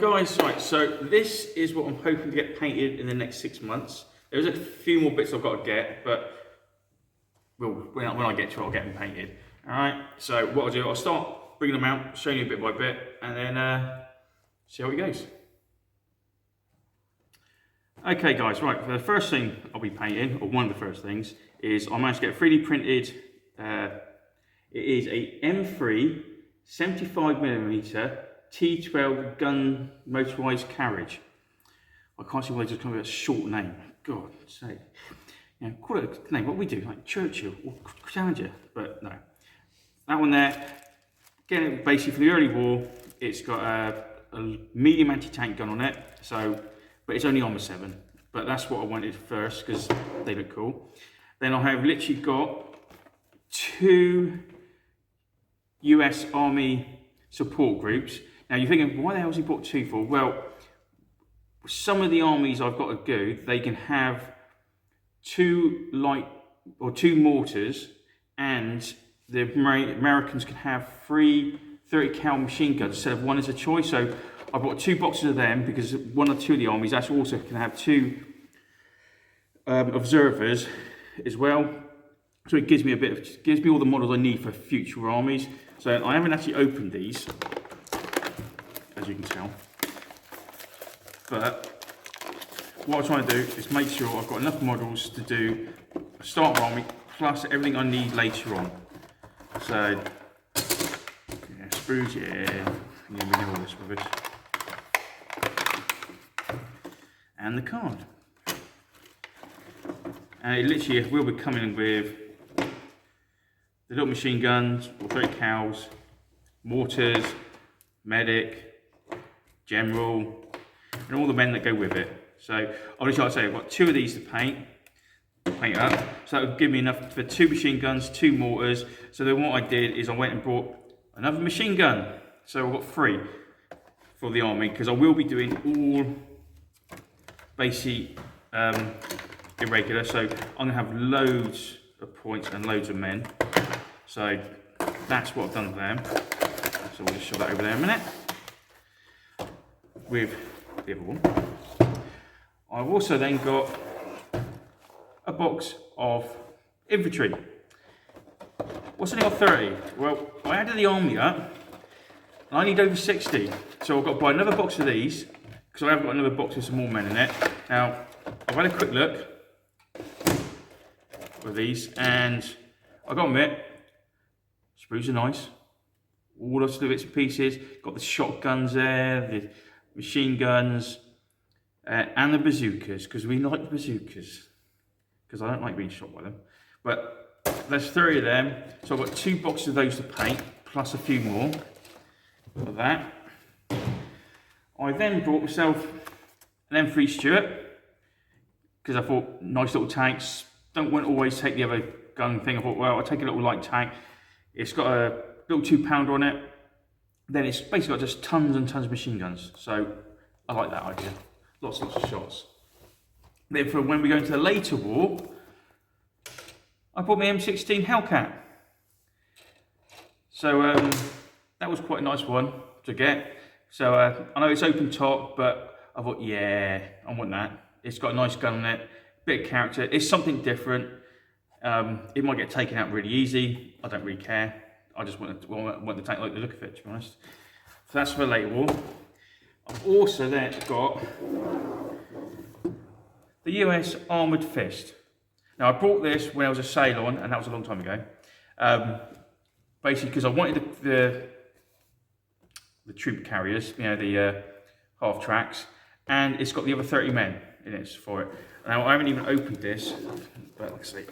guys, right, so this is what I'm hoping to get painted in the next 6 months. There's a few more bits I've got to get, but when I get to it, I'll get them painted. Alright, so what I'll do, I'll start bringing them out, showing you bit by bit, and then see how it goes. Okay guys, right, for the first thing I'll be painting, or one of the first things, is I managed to get a 3D printed, it is a M3 75mm T12 gun motorised carriage. I can't see why they just come with a short name. God sake. You know, call it a name, what we do, like Churchill or Challenger, but no. That one there, again, basically for the early war, it's got a medium anti-tank gun on it, so, but it's only armour 7. But that's what I wanted first, because they look cool. Then I have literally got 2 US Army support groups. Now you're thinking, why the hell has he bought 2 for? Well, some of the armies I've got to go, they can have 2 light or 2 mortars, and the Americans can have 3 30 cal machine guns instead of 1 as a choice. So I bought 2 boxes of them because 1 or 2 of the armies actually also can have 2 observers as well. So it gives me gives me all the models I need for future armies. So I haven't actually opened these, as you can tell. But what I'm trying to do is make sure I've got enough models to do a starter army plus everything I need later on. So yeah, sprues, yeah, we know all this rubbish. And the card. And it literally will be coming with the little machine guns, or 30 cals, mortars, medic, general, and all the men that go with it. So obviously, like I say, I've got 2 of these to paint up. So that would give me enough for 2 machine guns, 2 mortars. So then what I did is I went and brought another machine gun. So I've got 3 for the army, because I will be doing all basic irregular. So I'm gonna have loads of points and loads of men. So that's what I've done for them. So we'll just show that over there in a minute. With the other one. I've also then got a box of infantry. What's only got 30? Well, I added the army up, and I need over 60. So I've got to buy another box of these, because I haven't got another box with some more men in it. Now, I've had a quick look with these, and I've got to admit, sprues are nice. All those little bits and pieces. Got the shotguns there, the machine guns, and the bazookas, because we like the bazookas. Because I don't like being shot by them. But there's 30 of them, so I've got 2 boxes of those to paint, plus a few more of that. I then brought myself an M3 Stuart, because I thought, nice little tanks, don't want to always take the other gun thing. I thought, well, I'll take a little light tank. It's got a little 2-pounder on it. Then it's basically got just tons and tons of machine guns. So I like that idea. Lots of shots. Then for when we go into the later war, I bought my M16 Hellcat. So that was quite a nice one to get. So I know it's open top, but I thought, yeah, I want that. It's got a nice gun on it, bit of character. It's something different. It might get taken out really easy. I don't really care. I just want the tank like the look of it, to be honest. So that's for the later war. I've also then got the US Armoured Fist. Now I brought this when I was a sailor on, and that was a long time ago. Basically because I wanted the troop carriers, you know, the half tracks, and it's got the other 30 men in it for it. Now I haven't even opened this, but let's see.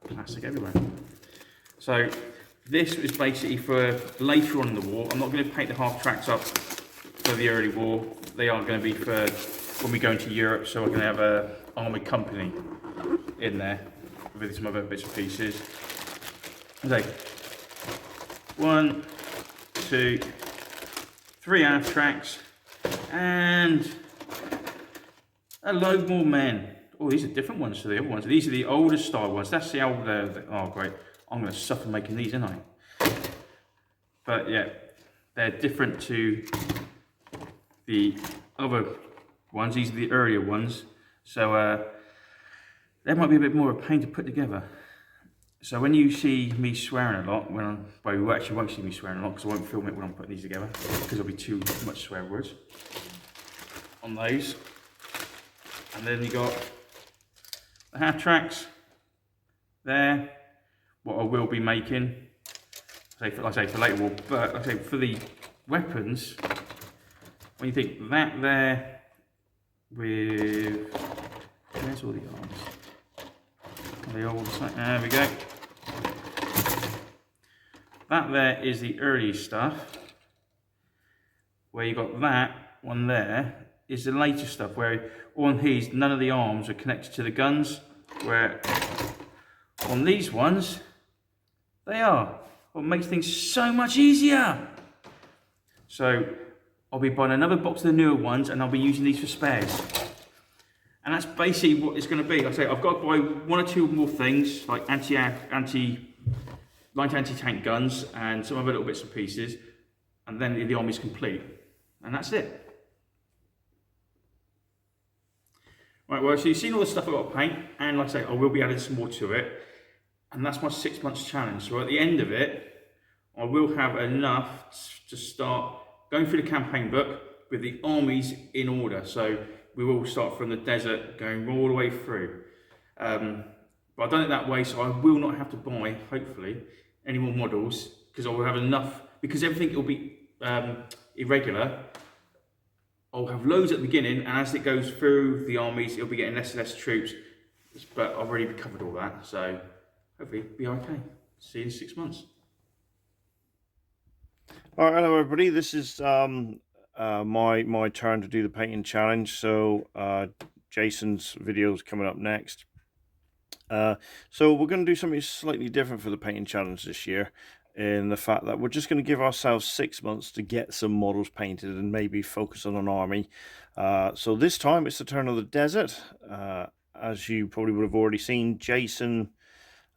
Plastic everywhere. So this is basically for later on in the war. I'm not going to paint the half tracks up for the early war. They are going to be for when we go into Europe, so we're going to have a armoured company in there with some other bits and pieces. Okay. 1, 2, 3 half tracks, and a load more men. Oh, these are different ones to the other ones. These are the older style ones. That's the old, oh great, I'm going to suffer making these, aren't I? But yeah, they're different to the other ones. These are the earlier ones, so they might be a bit more of a pain to put together. So when you see me swearing a lot, well, you actually won't see me swearing a lot because I won't film it when I'm putting these together because there'll be too much swear words on those. And then you got the half tracks there. What I will be making, like I say for later, but like I say for the weapons, when you think that there with, where's all the arms? Are they all the same? There we go. That there is the early stuff. Where you got that one there is the later stuff, where on these none of the arms are connected to the guns, where on these ones they are. What makes things so much easier. So I'll be buying another box of the newer ones and I'll be using these for spares. And that's basically what it's going to be. Like I say, I've got to buy one or two more things like light anti-tank guns and some other little bits and pieces, and then the army's complete. And that's it. Right, well, so you've seen all the stuff I've got to paint, and like I say, I will be adding some more to it. And that's my 6 months challenge. So at the end of it, I will have enough to start going through the campaign book with the armies in order. So we will start from the desert, going all the way through. But I've done it that way, so I will not have to buy, hopefully, any more models, because I will have enough, because everything will be irregular. I'll have loads at the beginning, and as it goes through the armies, it'll be getting less and less troops. But I've already covered all that, so hopefully it'll be okay. See you in 6 months. All right, hello everybody. This is my turn to do the painting challenge. So Jason's video is coming up next. So we're going to do something slightly different for the painting challenge this year, in the fact that we're just going to give ourselves 6 months to get some models painted and maybe focus on an army. So this time it's the turn of the desert. As you probably would have already seen, Jason,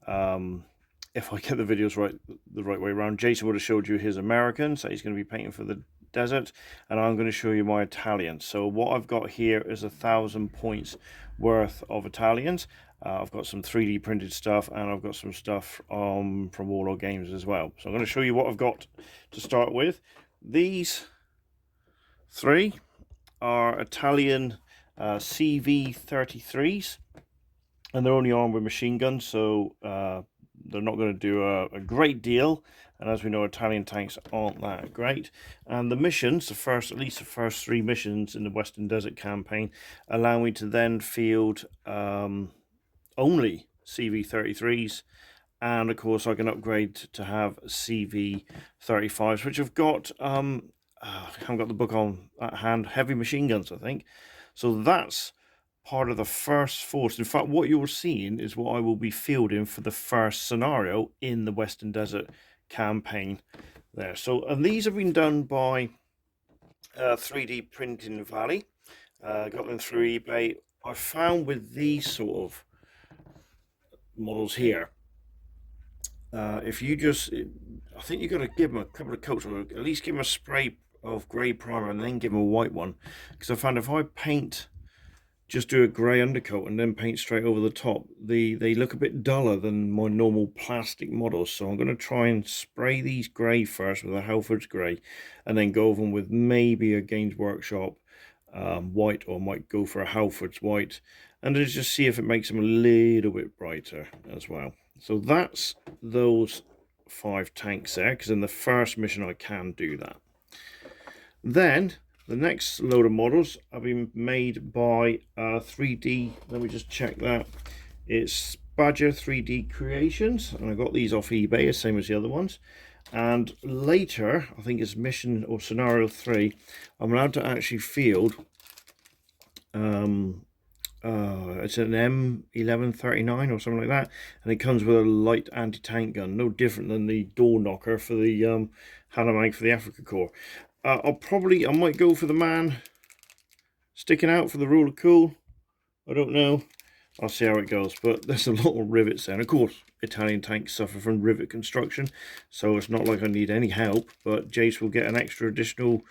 if I get the videos right, the right way around, Jason would have showed you his American, so he's going to be painting for the desert, and I'm going to show you my Italians. So what I've got here is 1,000 points worth of Italians. I've got some 3D printed stuff, and I've got some stuff from Warlord Games as well. So I'm going to show you what I've got to start with. These three are Italian CV-33s, and they're only armed with machine guns, so they're not going to do a great deal. And as we know, Italian tanks aren't that great. And the missions, at least the first 3 missions in the Western Desert campaign, allow me to then field only CV-33s, and of course I can upgrade to have CV-35s, which I've got. I haven't got the book on at hand. Heavy machine guns, I think. So that's part of the first force. In fact, what you're seeing is what I will be fielding for the first scenario in the Western Desert campaign there. So, and these have been done by 3D Printing Valley. Got them through eBay. I found with these sort of models here, if you just, I think you've got to give them a couple of coats, or at least give them a spray of grey primer and then give them a white one, because I found if I just do a grey undercoat and then paint straight over the top, they look a bit duller than my normal plastic models. So I'm going to try and spray these grey first with a Halfords grey, and then go over them with maybe a Games Workshop white, or might go for a Halfords white, and then just see if it makes them a little bit brighter as well. So that's those 5 tanks there, because in the first mission I can do that. Then the next load of models have been made by 3D, let me just check that. It's Badger 3D Creations, and I got these off eBay, the same as the other ones. And later, I think it's mission or scenario 3, I'm allowed to actually field, it's an M1139 or something like that, and it comes with a light anti-tank gun, no different than the door knocker for the Hanamag for the Africa Corps. I might go for the man sticking out for the rule of cool. I don't know. I'll see how it goes. But there's a lot of rivets there. And of course, Italian tanks suffer from rivet construction, so it's not like I need any help, but Jace will get an extra additional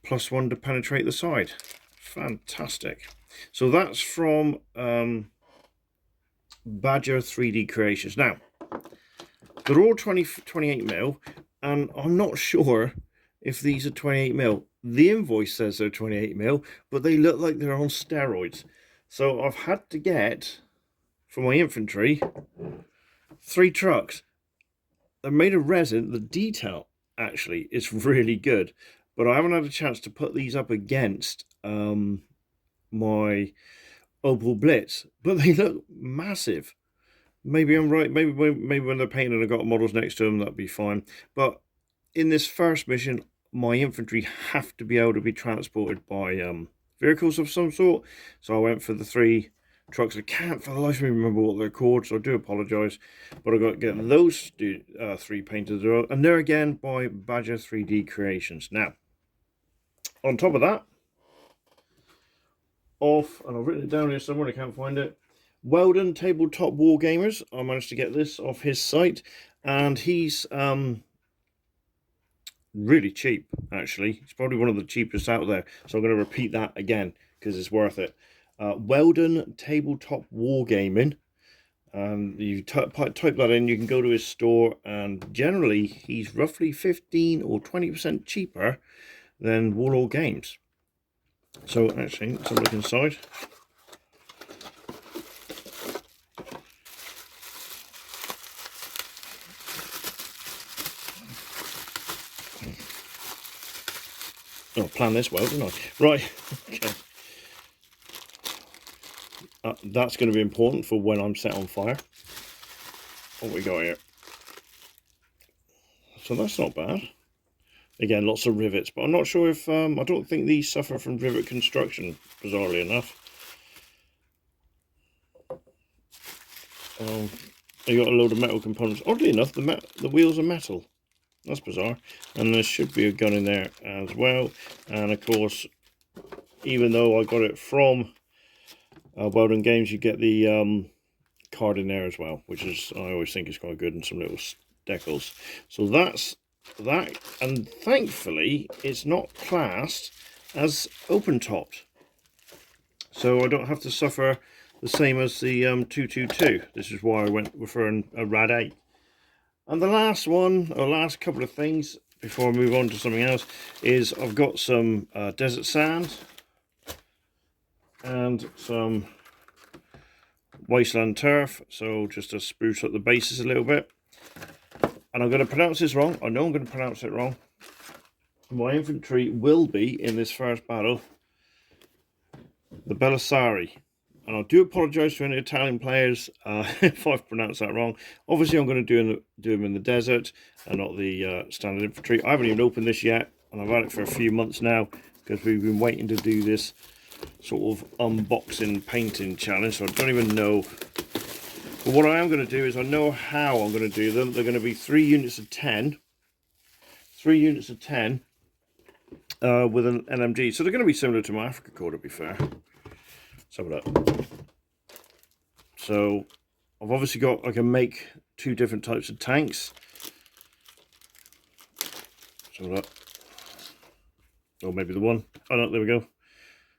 +1 to penetrate the side. Fantastic. So that's from Badger 3D Creations. Now, they're all 28mm, and I'm not sure if these are 28mm. The invoice says they're 28mm, but they look like they're on steroids. So I've had to get, for my infantry, 3 trucks. They're made of resin. The detail actually is really good, but I haven't had a chance to put these up against my Opal Blitz, but they look massive. Maybe I'm right. Maybe when they're painted and I've got models next to them, that'd be fine. But in this first mission, my infantry have to be able to be transported by vehicles of some sort. So I went for the 3 trucks. I can't for the life of me remember what they're called, so I do apologise. But I've got to get those 3 painted as well. And they're again by Badger 3D Creations. Now, on top of that, and I've written it down here somewhere, I can't find it. Weldon Tabletop Wargamers. I managed to get this off his site, and he's really cheap, actually. He's probably one of the cheapest out there, so I'm going to repeat that again because it's worth it. Weldon Tabletop Wargaming. You type that in, you can go to his store, and generally he's roughly 15 or 20% cheaper than Warlord Games. So actually, let's have a look inside. Oh, I planned this well, didn't I? Right, okay. That's going to be important for when I'm set on fire. What we got here? So that's not bad. Again, lots of rivets, but I'm not sure if I don't think these suffer from rivet construction, bizarrely enough. You got a load of metal components. Oddly enough, the wheels are metal. That's bizarre. And there should be a gun in there as well. And of course, even though I got it from Weldon Games, you get the card in there as well, which is, I always think is quite good, and some little decals. So that's that, and thankfully it's not classed as open topped, so I don't have to suffer the same as the 222. This is why I went for a Rad 8. And the last one, or last couple of things before I move on to something else, is I've got some desert sand and some wasteland turf, so just to spruce up the bases a little bit. And I'm going to pronounce this wrong. I know I'm going to pronounce it wrong. My infantry will be, in this first battle, the Belisari. And I do apologise to any Italian players if I've pronounced that wrong. Obviously, I'm going to do them in the desert and not the standard infantry. I haven't even opened this yet, and I've had it for a few months now because we've been waiting to do this sort of unboxing painting challenge, so I don't even know. But what I am going to do is I know how I'm going to do them. They're going to be 3 units of 10. 3 units of 10 with an LMG. So they're going to be similar to my Africa Corps, to be fair. Let's have a look. So I've obviously got, I can make 2 different types of tanks. Let's have a look. Or maybe the one. Oh no, there we go.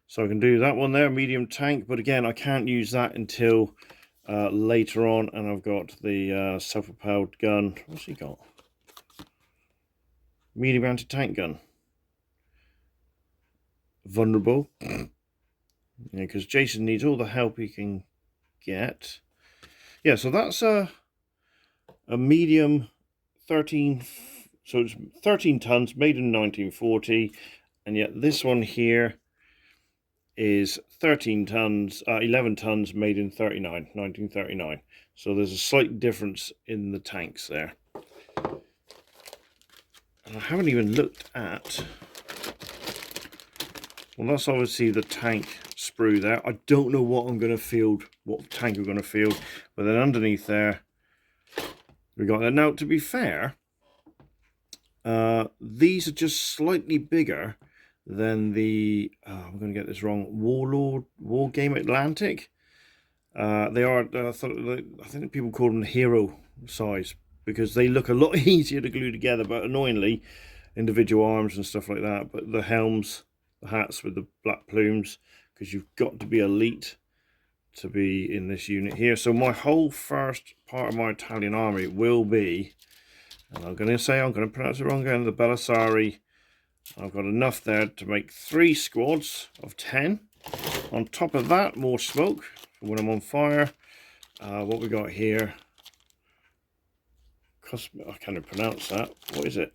So I can do that one there, medium tank. But again, I can't use that until later on, and I've got the self-propelled gun. What's he got? Medium anti-tank gun. Vulnerable. Yeah, because Jason needs all the help he can get. Yeah, so that's a medium 13, so it's 13 tons, made in 1940, and yet this one here is 13 tons, 11 tons, made in 1939. So there's a slight difference in the tanks there. And I haven't even looked at, well, that's obviously the tank sprue there. I don't know what I'm going to field, what tank I'm going to field, but then underneath there, we got that. Now, to be fair, these are just slightly bigger than the, I'm going to get this wrong, Warlord Wargame Atlantic. They are, I think people call them hero size because they look a lot easier to glue together, but annoyingly, individual arms and stuff like that. But the helms, the hats with the black plumes, because you've got to be elite to be in this unit here. So my whole first part of my Italian army will be, and I'm going to pronounce it wrong again, the Belisari. I've got enough there to make 3 squads of 10. On top of that, more smoke for when I'm on fire. What we got here, I can't even pronounce that. What is it?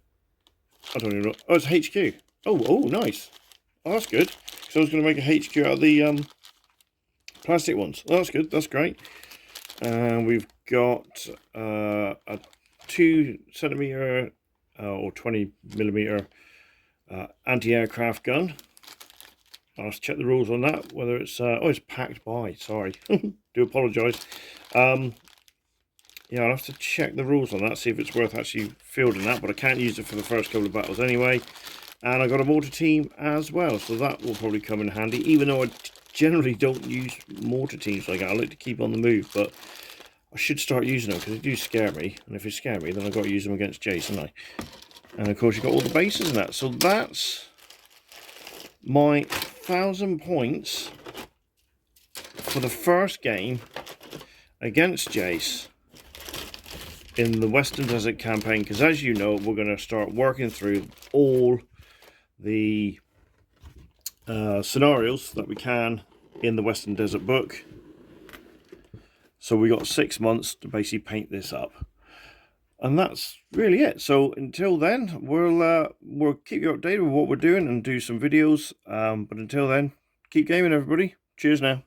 I don't even know. Oh, it's HQ. Oh, nice. Oh, that's good. So I was going to make a HQ out of the plastic ones. Oh, that's good. That's great. And we've got a 2 centimeter or 20 millimeter anti-aircraft gun. I'll have to check the rules on that. Whether it's it's packed by. Sorry, do apologise. Yeah, I'll have to check the rules on that, see if it's worth actually fielding that, but I can't use it for the first couple of battles anyway. And I got a mortar team as well, so that will probably come in handy, even though I generally don't use mortar teams like that. I like to keep on the move, but I should start using them because they do scare me, and if they scare me, then I've got to use them against Jas, haven't I? And of course you've got all the bases and that, so that's my 1,000 points for the first game against Jas in the Western Desert campaign, because as you know, we're going to start working through all the scenarios that we can in the Western Desert book. So we got 6 months to basically paint this up, and that's really it. So until then, we'll keep you updated with what we're doing and do some videos, but until then, keep gaming everybody. Cheers now.